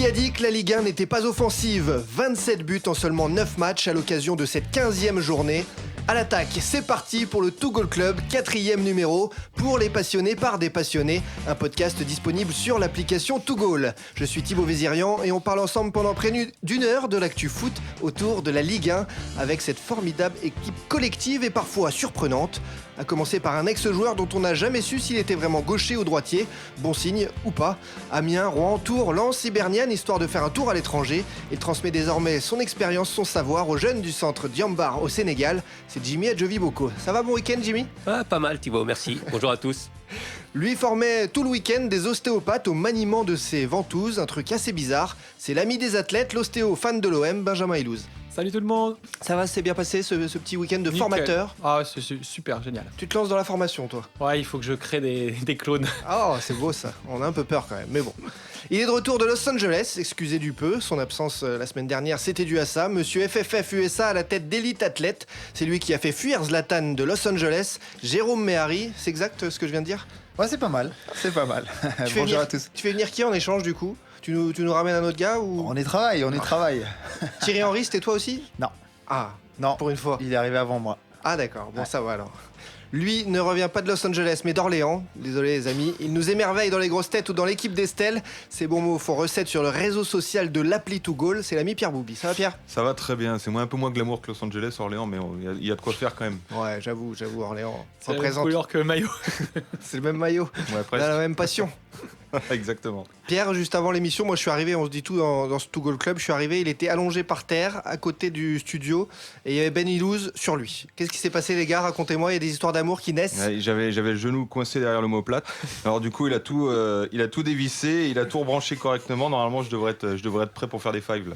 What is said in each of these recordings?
Qui a dit que la Ligue 1 n'était pas offensive ? 27 buts en seulement 9 matchs à l'occasion de cette 15e journée. À l'attaque, c'est parti pour le 2 Goal Club, 4e numéro, pour les passionnés par des passionnés, un podcast disponible sur l'application 2 Goal. Je suis Thibaut Vézirian et on parle ensemble pendant près d'une heure de l'actu foot autour de la Ligue 1 avec cette formidable équipe collective et parfois surprenante. À commencer par un ex-joueur dont on n'a jamais su s'il était vraiment gaucher ou droitier, bon signe ou pas. Amiens, Rouen, Tours, Lens, Hibernian, histoire de faire un tour à l'étranger. Il transmet désormais son expérience, son savoir aux jeunes du centre Diambar au Sénégal. C'est Jimmy Adjovi-Boko. Ça va bon week-end, Jimmy ? Pas mal Thibaut, merci. Bonjour à tous. Lui formait tout le week-end des ostéopathes au maniement de ses ventouses, un truc assez bizarre. C'est l'ami des athlètes, l'ostéo fan de l'OM, Benjamin Ilouz. Salut tout le monde. Ça va, c'est bien passé ce petit week-end de formateur ? Ah, c'est super, génial. Tu te lances dans la formation, toi ? Ouais, il faut que je crée des clones. Oh, c'est beau ça. On a un peu peur quand même, mais bon. Il est de retour de Los Angeles, excusez du peu. Son absence la semaine dernière, c'était dû à ça. Monsieur FFF USA à la tête d'élite athlète. C'est lui qui a fait fuir Zlatan de Los Angeles. Jérôme Méhari, c'est exact ce que je viens de dire ? Ouais, c'est pas mal. Bonjour à tous. Tu fais venir qui en échange du coup ? Tu nous ramènes un autre gars ou... On y travaille. Thierry Henry, c'était toi aussi ? Non. Ah, Non. pour une fois. Il est arrivé avant moi. Ah d'accord, bon Ouais. ça va alors. Lui ne revient pas de Los Angeles mais d'Orléans. Désolé les amis, il nous émerveille dans les grosses têtes ou dans l'équipe d'Estelle. Ces bons mots font recette sur le réseau social de l'appli 2 Goal. C'est l'ami Pierre Boubi. Ça va Pierre ? Ça va très bien, c'est un peu moins glamour que Los Angeles, Orléans, mais il y a de quoi faire quand même. Ouais, j'avoue, Orléans C'est la même représente. couleur que le maillot. C'est le même maillot, Ouais, on a presque. la même passion. Exactement. Pierre, juste avant l'émission, moi je suis arrivé, on se dit tout dans ce 2 Goal Club, je suis arrivé, il était allongé par terre à côté du studio et il y avait Ben Ilouz sur lui. Qu'est-ce qui s'est passé les gars ? Racontez-moi, il y a des histoires d'amour qui naissent. Ouais, j'avais le genou coincé derrière l'omoplate. Alors du coup, il a tout dévissé, il a tout rebranché correctement. Normalement, je devrais être prêt pour faire des fives là.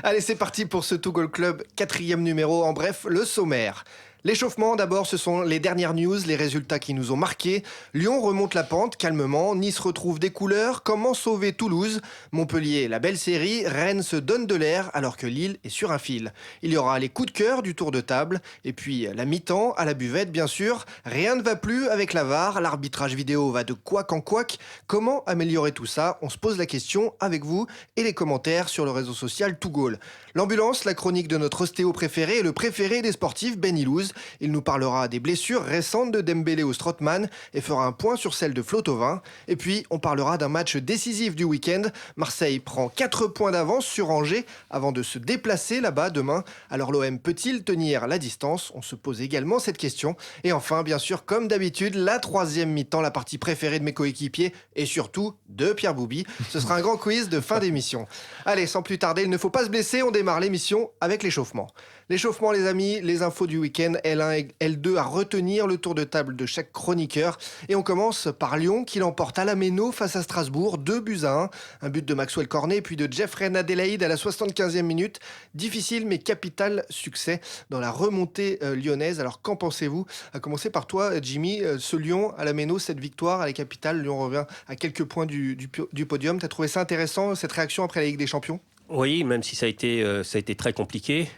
Allez, c'est parti pour ce 2 Goal Club, 4e numéro. En bref, le sommaire. L'échauffement, d'abord, ce sont les dernières news, les résultats qui nous ont marqués. Lyon remonte la pente calmement, Nice retrouve des couleurs. Comment sauver Toulouse ? Montpellier, la belle série. Rennes se donne de l'air alors que Lille est sur un fil. Il y aura les coups de cœur du tour de table. Et puis la mi-temps à la buvette, bien sûr. Rien ne va plus avec la VAR. L'arbitrage vidéo va de couac en couac. Comment améliorer tout ça ? On se pose la question avec vous et les commentaires sur le réseau social 2 Goal. L'ambulance, la chronique de notre ostéo préféré et le préféré des sportifs, Ben Ilouz. Il nous parlera des blessures récentes de Dembélé ou Strootman et fera un point sur celle de Flo-Thauvin. Et puis, on parlera d'un match décisif du week-end. Marseille prend 4 points d'avance sur Angers avant de se déplacer là-bas demain. Alors l'OM peut-il tenir la distance ? On se pose également cette question. Et enfin, bien sûr, comme d'habitude, la 3e mi-temps, la partie préférée de mes coéquipiers et surtout de Pierre Boubi. Ce sera un grand quiz de fin d'émission. Allez, sans plus tarder, il ne faut pas se blesser, on démarre l'émission avec l'échauffement. L'échauffement les amis, les infos du week-end, L1 et L2 à retenir, le tour de table de chaque chroniqueur. Et on commence par Lyon qui l'emporte à la Méno face à Strasbourg, 2-1. Un but de Maxwell Cornet puis de Jeffrey Adélaïde à la 75e minute. Difficile mais capital succès dans la remontée lyonnaise. Alors qu'en pensez-vous ? À commencer par toi Jimmy, ce Lyon à la Méno, cette victoire à la capitale, Lyon revient à quelques points du podium. T'as trouvé ça intéressant cette réaction après la Ligue des Champions ? Oui, même si ça a été très compliqué.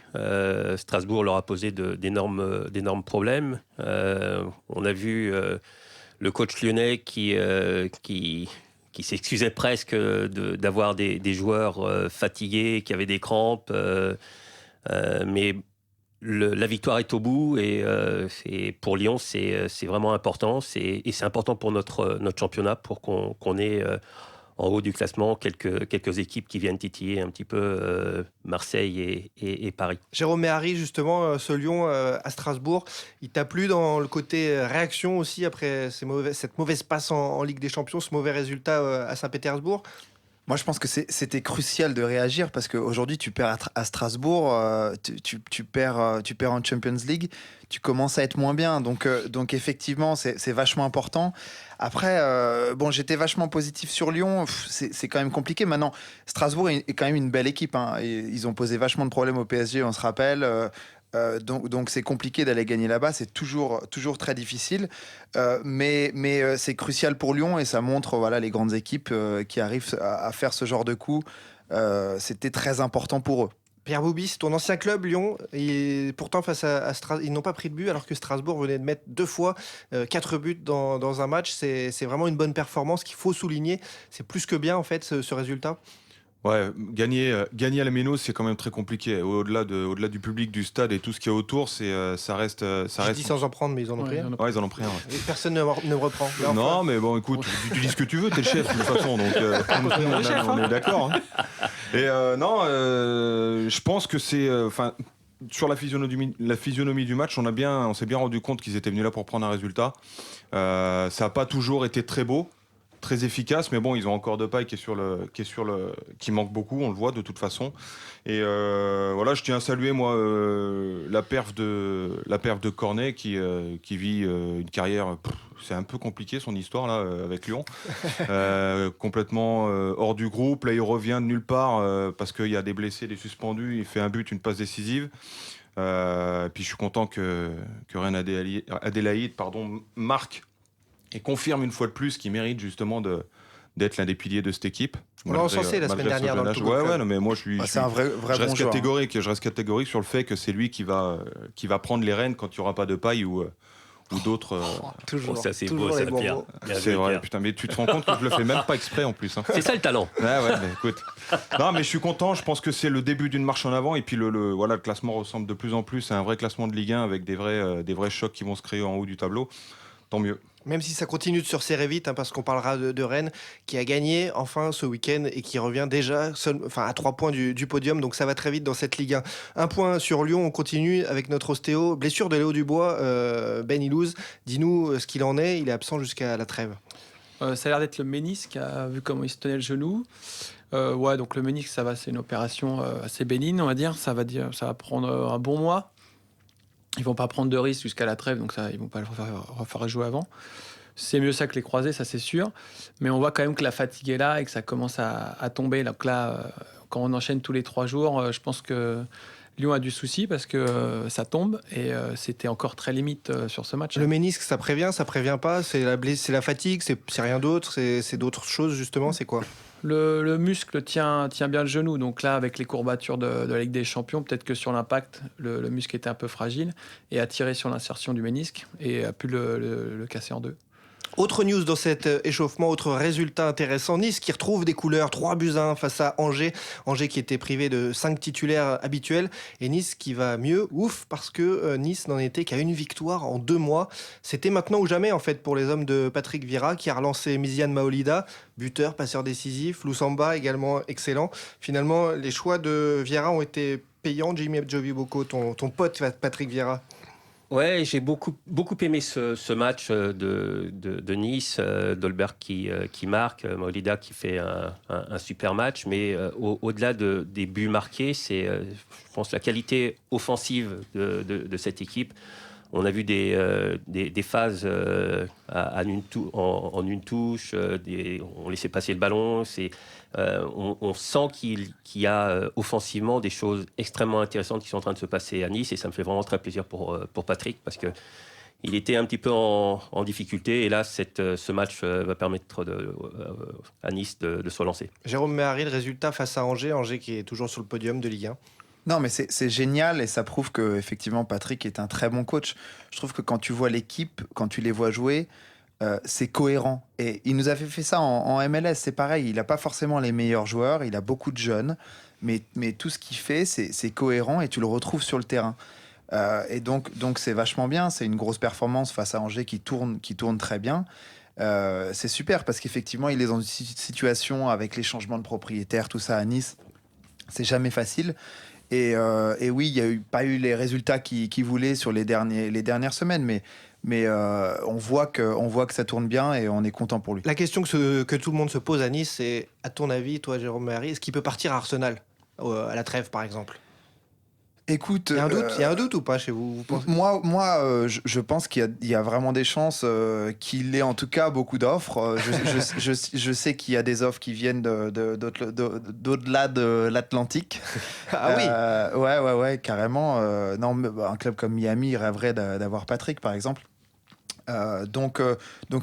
Strasbourg leur a posé d'énormes problèmes. On a vu le coach lyonnais qui s'excusait presque d'avoir des joueurs fatigués, qui avaient des crampes. Mais la victoire est au bout et pour Lyon, c'est vraiment important. Et c'est important pour notre championnat pour qu'on ait... en haut du classement, quelques équipes qui viennent titiller un petit peu Marseille et Paris. Jérôme Méhari, justement, ce Lyon à Strasbourg, il t'a plu dans le côté réaction aussi après cette mauvaise passe en Ligue des Champions, ce mauvais résultat à Saint-Pétersbourg ? Moi, je pense que c'était crucial de réagir parce qu'aujourd'hui, tu perds à Strasbourg, tu perds en Champions League, tu commences à être moins bien. Donc effectivement, c'est vachement important. Après, j'étais vachement positif sur Lyon. C'est quand même compliqué. Maintenant, Strasbourg est quand même une belle équipe. Hein. Et ils ont posé vachement de problèmes au PSG, on se rappelle. Donc c'est compliqué d'aller gagner là-bas, c'est toujours très difficile, mais c'est crucial pour Lyon et ça montre les grandes équipes qui arrivent à faire ce genre de coup. C'était très important pour eux. Pierre Boubis, ton ancien club, Lyon, et pourtant face à ils n'ont pas pris de but alors que Strasbourg venait de mettre 2 fois 4 buts dans un match. C'est vraiment une bonne performance qu'il faut souligner. C'est plus que bien en fait ce résultat. Ouais, gagner à la Méno, c'est quand même très compliqué. Au-delà du public, du stade et tout ce qu'il y a autour, ça reste. Je dis sans en prendre, mais ils en ont pris un. Ouais, ils en ont pris un. Ouais. Et personne ne reprend. Mais enfin, Non, mais bon, écoute, tu dis ce que tu veux, t'es le chef de toute façon, donc on est d'accord. Hein. Et je pense que c'est, sur la physionomie du match, on s'est bien rendu compte qu'ils étaient venus là pour prendre un résultat. Ça n'a pas toujours été très beau, très efficace, mais bon, ils ont encore de paille qui manque beaucoup, on le voit de toute façon. Et voilà, je tiens à saluer moi la perf de Cornet qui vit une carrière. C'est un peu compliqué son histoire là avec Lyon, complètement hors du groupe. Là, il revient de nulle part parce qu'il y a des blessés, des suspendus. Il fait un but, une passe décisive. Puis je suis content que Reine Adélaïde marque et confirme une fois de plus qu'il mérite justement d'être l'un des piliers de cette équipe. On l'a encensé la semaine dernière dans le Togo Club. Ouais, non, mais moi je c'est un vrai je reste bon joueur, catégorique. Je reste catégorique sur le fait que c'est lui qui va prendre les rênes quand il n'y aura pas de paille ou d'autres. Toujours. Ça, c'est toujours beau, les ça, bons Pierre. mots. Bien C'est joué, vrai, Pierre. putain, mais tu te rends compte que je le fais même pas exprès en plus. Hein. C'est ça le talent. Ouais, mais écoute. Non, mais je suis content. Je pense que c'est le début d'une marche en avant. Et puis le classement ressemble de plus en plus à un vrai classement de Ligue 1 avec des vrais chocs qui vont se créer en haut du tableau. Tant mieux. Même si ça continue de se resserrer vite, parce qu'on parlera de Rennes, qui a gagné enfin ce week-end et qui revient déjà à 3 points du podium, donc ça va très vite dans cette Ligue 1. Un point sur Lyon, on continue avec notre ostéo. Blessure de Léo Dubois, Ben Ilouz. Dis-nous ce qu'il en est, il est absent jusqu'à la trêve. Ça a l'air d'être le ménisque, vu comment il se tenait le genou. Donc le ménisque, ça va, c'est une opération assez bénigne, on va dire. Ça va prendre un bon mois. Ils vont pas prendre de risques jusqu'à la trêve, donc ça, ils vont pas le refaire jouer avant. C'est mieux ça que les croisés, ça c'est sûr. Mais on voit quand même que la fatigue est là et que ça commence à tomber. Donc là, quand on enchaîne tous les 3 jours, je pense que Lyon a du souci parce que ça tombe et c'était encore très limite sur ce match. Le ménisque, ça prévient pas? C'est la fatigue, c'est rien d'autre, c'est d'autres choses justement, c'est quoi? Le muscle tient bien le genou. Donc là, avec les courbatures de la Ligue des Champions, peut-être que sur l'impact, le muscle était un peu fragile et a tiré sur l'insertion du ménisque et a pu le casser en deux. Autre news dans cet échauffement, autre résultat intéressant, Nice qui retrouve des couleurs, 3-1 face à Angers. Angers qui était privé de 5 titulaires habituels et Nice qui va mieux, parce que Nice n'en était qu'à une victoire en 2 mois. C'était maintenant ou jamais en fait pour les hommes de Patrick Vieira qui a relancé Miziane Maolida, buteur, passeur décisif, Loussamba également excellent. Finalement, les choix de Vieira ont été payants. Jimmy Djoviboko, ton pote Patrick Vieira. Ouais, j'ai beaucoup aimé ce match de Nice, Dolberg qui marque, Maolida qui fait un super match, mais au-delà des buts marqués, c'est, je pense, la qualité offensive de cette équipe. On a vu des phases en une touche, on laissait passer le ballon. On sent qu'il y a offensivement des choses extrêmement intéressantes qui sont en train de se passer à Nice et ça me fait vraiment très plaisir pour Patrick parce que il était un petit peu en difficulté et là ce match va permettre à Nice de se relancer. Jérôme Méhari, le résultat face à Angers qui est toujours sur le podium de Ligue 1. Non, mais c'est génial et ça prouve que effectivement Patrick est un très bon coach. Je trouve que quand tu vois l'équipe, quand tu les vois jouer, c'est cohérent. Et il nous avait fait ça en MLS, c'est pareil. Il n'a pas forcément les meilleurs joueurs, il a beaucoup de jeunes, mais tout ce qu'il fait, c'est cohérent et tu le retrouves sur le terrain. Et donc c'est vachement bien. C'est une grosse performance face à Angers qui tourne très bien. C'est super parce qu'effectivement, il est dans une situation avec les changements de propriétaires, tout ça à Nice. C'est jamais facile. Et oui, il n'y a pas eu les résultats qu'il voulait sur les dernières semaines, mais on voit que ça tourne bien et on est content pour lui. La question que tout le monde se pose à Nice, c'est, à ton avis, toi, Jérôme Méhari, est-ce qu'il peut partir à Arsenal, à la trêve, par exemple? Écoute, il y a un doute ou pas chez vous, pensez? Moi, je pense qu'il y a vraiment des chances qu'il ait en tout cas beaucoup d'offres. Je sais qu'il y a des offres qui viennent d'au-delà de l'Atlantique. Ah oui. Ouais, carrément. Non, un club comme Miami rêverait d'avoir Patrick, par exemple. Donc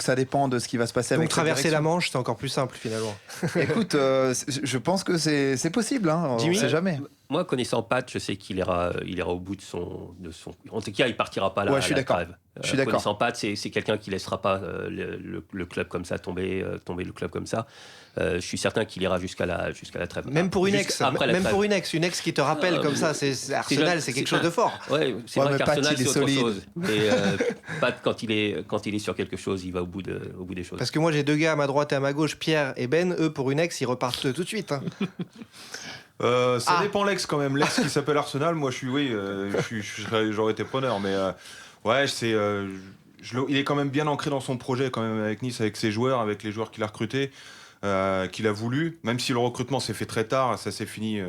ça dépend de ce qui va se passer Donc avec cette traverser la direction. Manche, c'est encore plus simple finalement. Écoute, je pense que c'est possible. Hein, Jimmy on sait jamais. Moi, connaissant Pat, je sais qu'il ira au bout de son. En tout cas, il partira pas Ouais, je suis à la d'accord. trêve. Je suis d'accord. Connaissant Pat, c'est quelqu'un qui laissera pas le club comme ça tomber le club comme ça. Je suis certain qu'il ira jusqu'à la trêve. Même pour une Jusqu'à ex, après la même trêve. pour une ex qui te rappelle comme ça, c'est Arsenal, c'est quelque chose de fort. Ouais, c'est Ouais, vrai mais qu'Arsenal, Pat, il c'est est autre solide. chose. Mais Pat, quand il est sur quelque chose, il va au bout des choses. Parce que moi j'ai deux gars à ma droite et à ma gauche, Pierre et Ben, eux pour une ex ils repartent tout de suite. Hein. Ça dépend l'ex quand même. L'ex qui s'appelle Arsenal, moi j'aurais été preneur. Mais ouais, il est quand même bien ancré dans son projet quand même avec Nice, avec ses joueurs, avec les joueurs qu'il a recrutés, qu'il a voulu. Même si le recrutement s'est fait très tard, ça s'est fini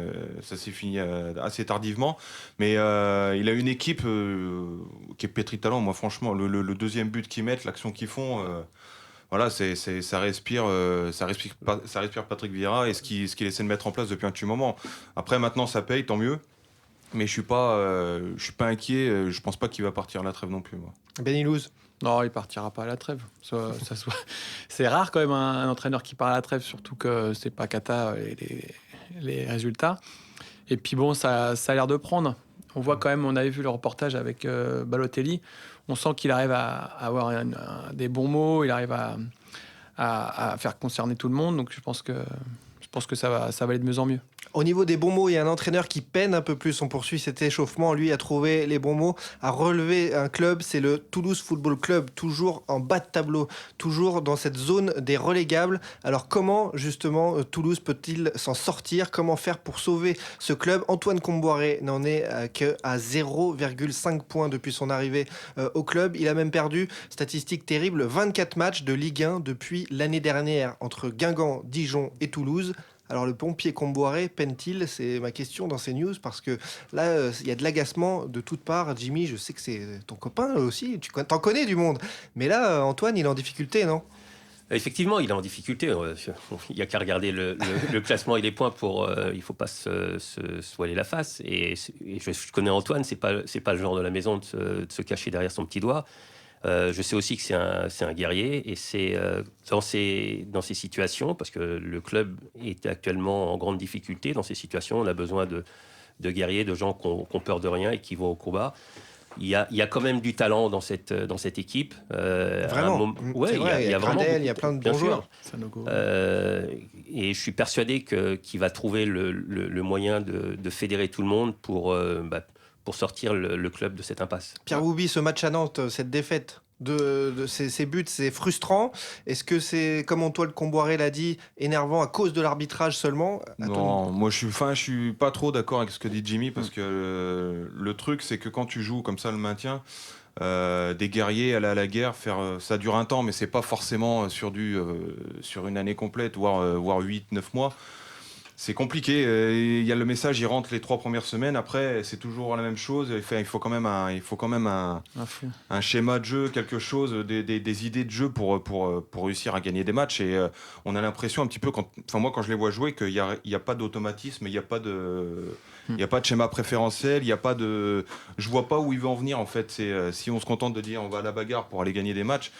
assez tardivement. Mais il a une équipe qui est pétrie de talent. Moi franchement, le deuxième but qu'ils mettent, l'action qu'ils font. Voilà, ça respire Patrick Vieira et ce qu'il essaie de mettre en place depuis un petit moment. Après, maintenant, ça paye, tant mieux. Mais je suis pas inquiet. Je pense pas qu'il va partir à la trêve non plus, moi. Ben Ilouz. Non, il partira pas à la trêve. C'est rare quand même un entraîneur qui part à la trêve, surtout que c'est pas cata les résultats. Et puis bon, ça a l'air de prendre. On voit quand même, on avait vu le reportage avec Balotelli, on sent qu'il arrive à avoir des bons mots, il arrive à faire concerner tout le monde, donc je pense que ça va aller de mieux en mieux. Au niveau des bons mots, il y a un entraîneur qui peine un peu plus. On poursuit cet échauffement, lui, à trouver les bons mots, à relever un club. C'est le Toulouse Football Club, toujours en bas de tableau, toujours dans cette zone des relégables. Alors comment, justement, Toulouse peut-il s'en sortir? Comment faire pour sauver ce club? Antoine Comboiré n'en est qu'à 0,5 points depuis son arrivée au club. Il a même perdu, statistique terrible, 24 matchs de Ligue 1 depuis l'année dernière, entre Guingamp, Dijon et Toulouse. Alors le pompier Comboiré peine-t-il? C'est ma question dans ces news, parce que là, il y a de l'agacement de toutes parts. Jimmy, je sais que c'est ton copain aussi, tu t'en connais du monde. Mais là, Antoine, il est en difficulté, non? Effectivement, il est en difficulté. Il n'y a qu'à regarder le classement et les points pour. Il ne faut pas se voiler la face. Et je connais Antoine, c'est pas le genre de la maison de se cacher derrière son petit doigt. Je sais aussi que c'est un guerrier, et c'est dans ces situations, parce que le club est actuellement en grande difficulté, dans ces situations, on a besoin de guerriers, de gens qui ont peur de rien et qui vont au combat. Il y a quand même du talent dans cette équipe. Vraiment, ouais, c'est vrai, il y a vraiment Gradel, il y a plein de bons joueurs. Et je suis persuadé qu'il va trouver le moyen de fédérer tout le monde pour sortir le club de cette impasse. Pierre Boubi, ce match à Nantes, cette défaite de ces buts, c'est frustrant. Est-ce que c'est, comme Antoine Comboiré l'a dit, énervant à cause de l'arbitrage seulement? Non, moi je suis pas trop d'accord avec ce que dit Jimmy, parce que le truc c'est que quand tu joues comme ça le maintien, des guerriers aller à la guerre, ça dure un temps, mais c'est pas forcément sur une année complète, voire 8-9 mois. C'est compliqué. Il y a le message, il rentre les 3 premières semaines. Après, c'est toujours la même chose. Il faut quand même un schéma de jeu, quelque chose, des idées de jeu pour réussir à gagner des matchs. Et on a l'impression un petit peu, quand je les vois jouer, qu'il n'y a pas d'automatisme, il n'y a pas de schéma préférentiel, il n'y a pas de. Je vois pas où il veut en venir en fait. Si on se contente de dire on va à la bagarre pour aller gagner des matchs.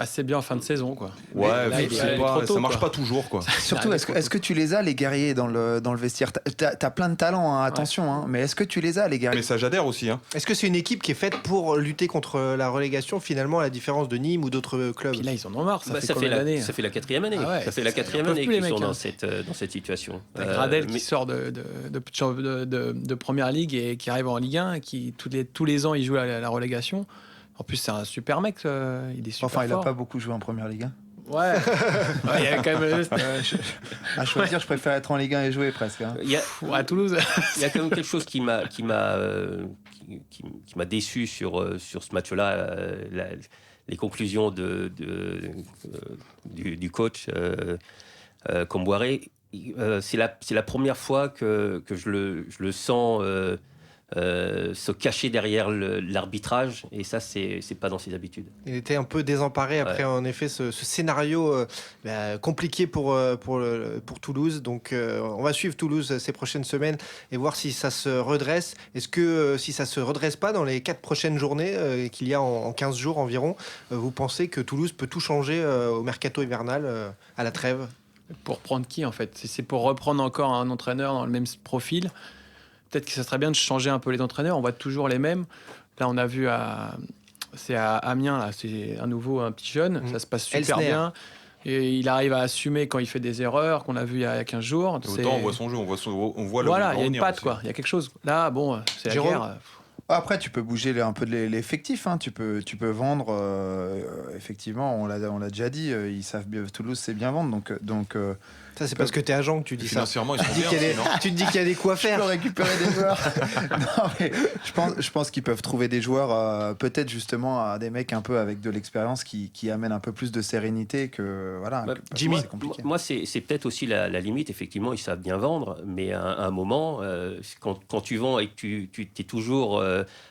C'est bien en fin de saison, quoi. Ouais, ça marche quoi. pas toujours, quoi. Surtout, est-ce que tu les as, les guerriers, dans le vestiaire? T'as plein de talents, hein, attention, hein, mais est-ce que tu les as, les guerriers? Mais ça, j'adhère aussi. Hein. Est-ce que c'est une équipe qui est faite pour lutter contre la relégation, finalement, à la différence de Nîmes ou d'autres clubs? Puis là, ils en ont marre. Ça fait ça combien d'années? fait la 4e année. Ah ouais, ça fait la 4e année qu'ils sont dans cette situation. Gradel qui sort de Première Ligue et qui arrive en Ligue 1, qui tous les ans il joue la relégation. En plus, c'est un super mec. Il est super fort. Il n'a pas beaucoup joué en Première Ligue 1. Ouais. Il y a quand même. À choisir, je préfère être en Ligue 1 et jouer presque. Hein. À Toulouse. Il y a quand même quelque chose qui m'a déçu sur ce match-là. Les conclusions du coach Comboiré. C'est la première fois que je le sens se cacher derrière l'arbitrage, et ça, c'est pas dans ses habitudes. Il était un peu désemparé après, en effet, ce scénario compliqué pour Toulouse. Donc, on va suivre Toulouse ces prochaines semaines et voir si ça se redresse. Est-ce que si ça se redresse pas dans les 4 prochaines journées qu'il y a en 15 jours environ, vous pensez que Toulouse peut tout changer au mercato hivernal, à la trêve? Pour prendre qui, en fait? Si c'est pour reprendre encore un entraîneur dans le même profil, peut-être que ça serait bien de changer un peu les entraîneurs. On voit toujours les mêmes. Là, on a vu c'est à Amiens, là, c'est un petit jeune. Ça se passe super Elsner. bien. Et il arrive à assumer quand il fait des erreurs qu'on a vu il y a 15 jours. Autant on voit son jeu, on voit voilà, il y a une patte, aussi. quoi. Il y a quelque chose. Là, bon, c'est la Jérôme guerre. Après, tu peux bouger un peu l'effectif. Hein. Tu peux vendre. Effectivement, on l'a déjà dit. Ils savent bien. Toulouse sait bien vendre. Donc Ça, c'est parce que t'es agent que tu dis ça. Financièrement, ils sont Tu bien. te dis qu'il y a des coups à tu faire. peux récupérer des joueurs. Non, mais je pense qu'ils peuvent trouver des joueurs, peut-être justement des mecs un peu avec de l'expérience qui amènent un peu plus de sérénité que voilà. Bah, que- Jimmy, c'est compliqué. Moi, c'est peut-être aussi la limite. Effectivement, ils savent bien vendre, mais à un moment, quand tu vends et que tu es toujours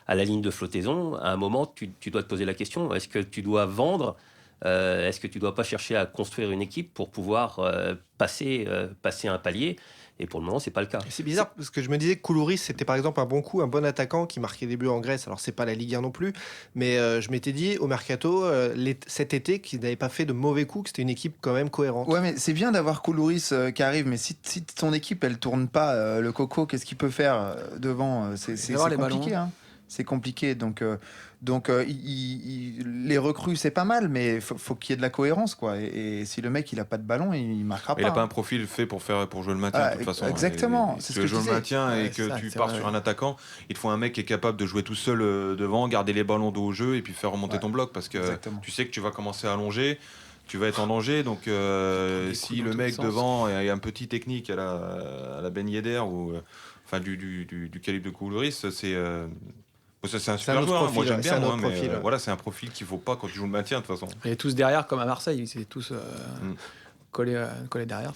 à la ligne de flottaison, à un moment, tu dois te poser la question, est-ce que tu dois vendre? Est-ce que tu ne dois pas chercher à construire une équipe pour pouvoir passer un palier? Et pour le moment, c'est pas le cas. C'est bizarre parce que je me disais que Koulouris, c'était par exemple un bon coup, un bon attaquant qui marquait des buts en Grèce. Alors, c'est pas la Ligue 1 non plus, mais je m'étais dit au mercato cet été qu'il n'avait pas fait de mauvais coups, que c'était une équipe quand même cohérente. Ouais, mais c'est bien d'avoir Koulouris qui arrive, mais si ton équipe elle tourne pas, le Coco, qu'est-ce qu'il peut faire devant? C'est avoir les compliqué, ballons. hein. C'est compliqué. Donc les recrues, c'est pas mal, mais faut qu'il y ait de la cohérence, quoi. Et si le mec il a pas de ballon, il marquera Il n'a pas. pas un profil fait pour jouer le maintien, Ah, de toute façon. exactement, Et c'est si ce tu que veux je jouer le disais. maintien et Ouais, que c'est ça, tu c'est pars vrai. sur un attaquant, il te faut un mec qui est capable de jouer tout seul devant, garder les ballons dos au jeu et puis faire remonter Ouais, ton bloc parce que exactement. tu sais que tu vas commencer à allonger. Tu vas être en danger, donc des si coups dans le tous mec les sens. devant est un petit technique à la Ben Yedder ou enfin du calibre de Koulouris, c'est un un super autre joueur. Moi profil, j'aime c'est bien, un moi, autre mais profil. voilà, c'est un profil qu'il faut pas quand tu joues le maintien de toute façon. Et tous derrière, comme à Marseille, c'est tous collés derrière.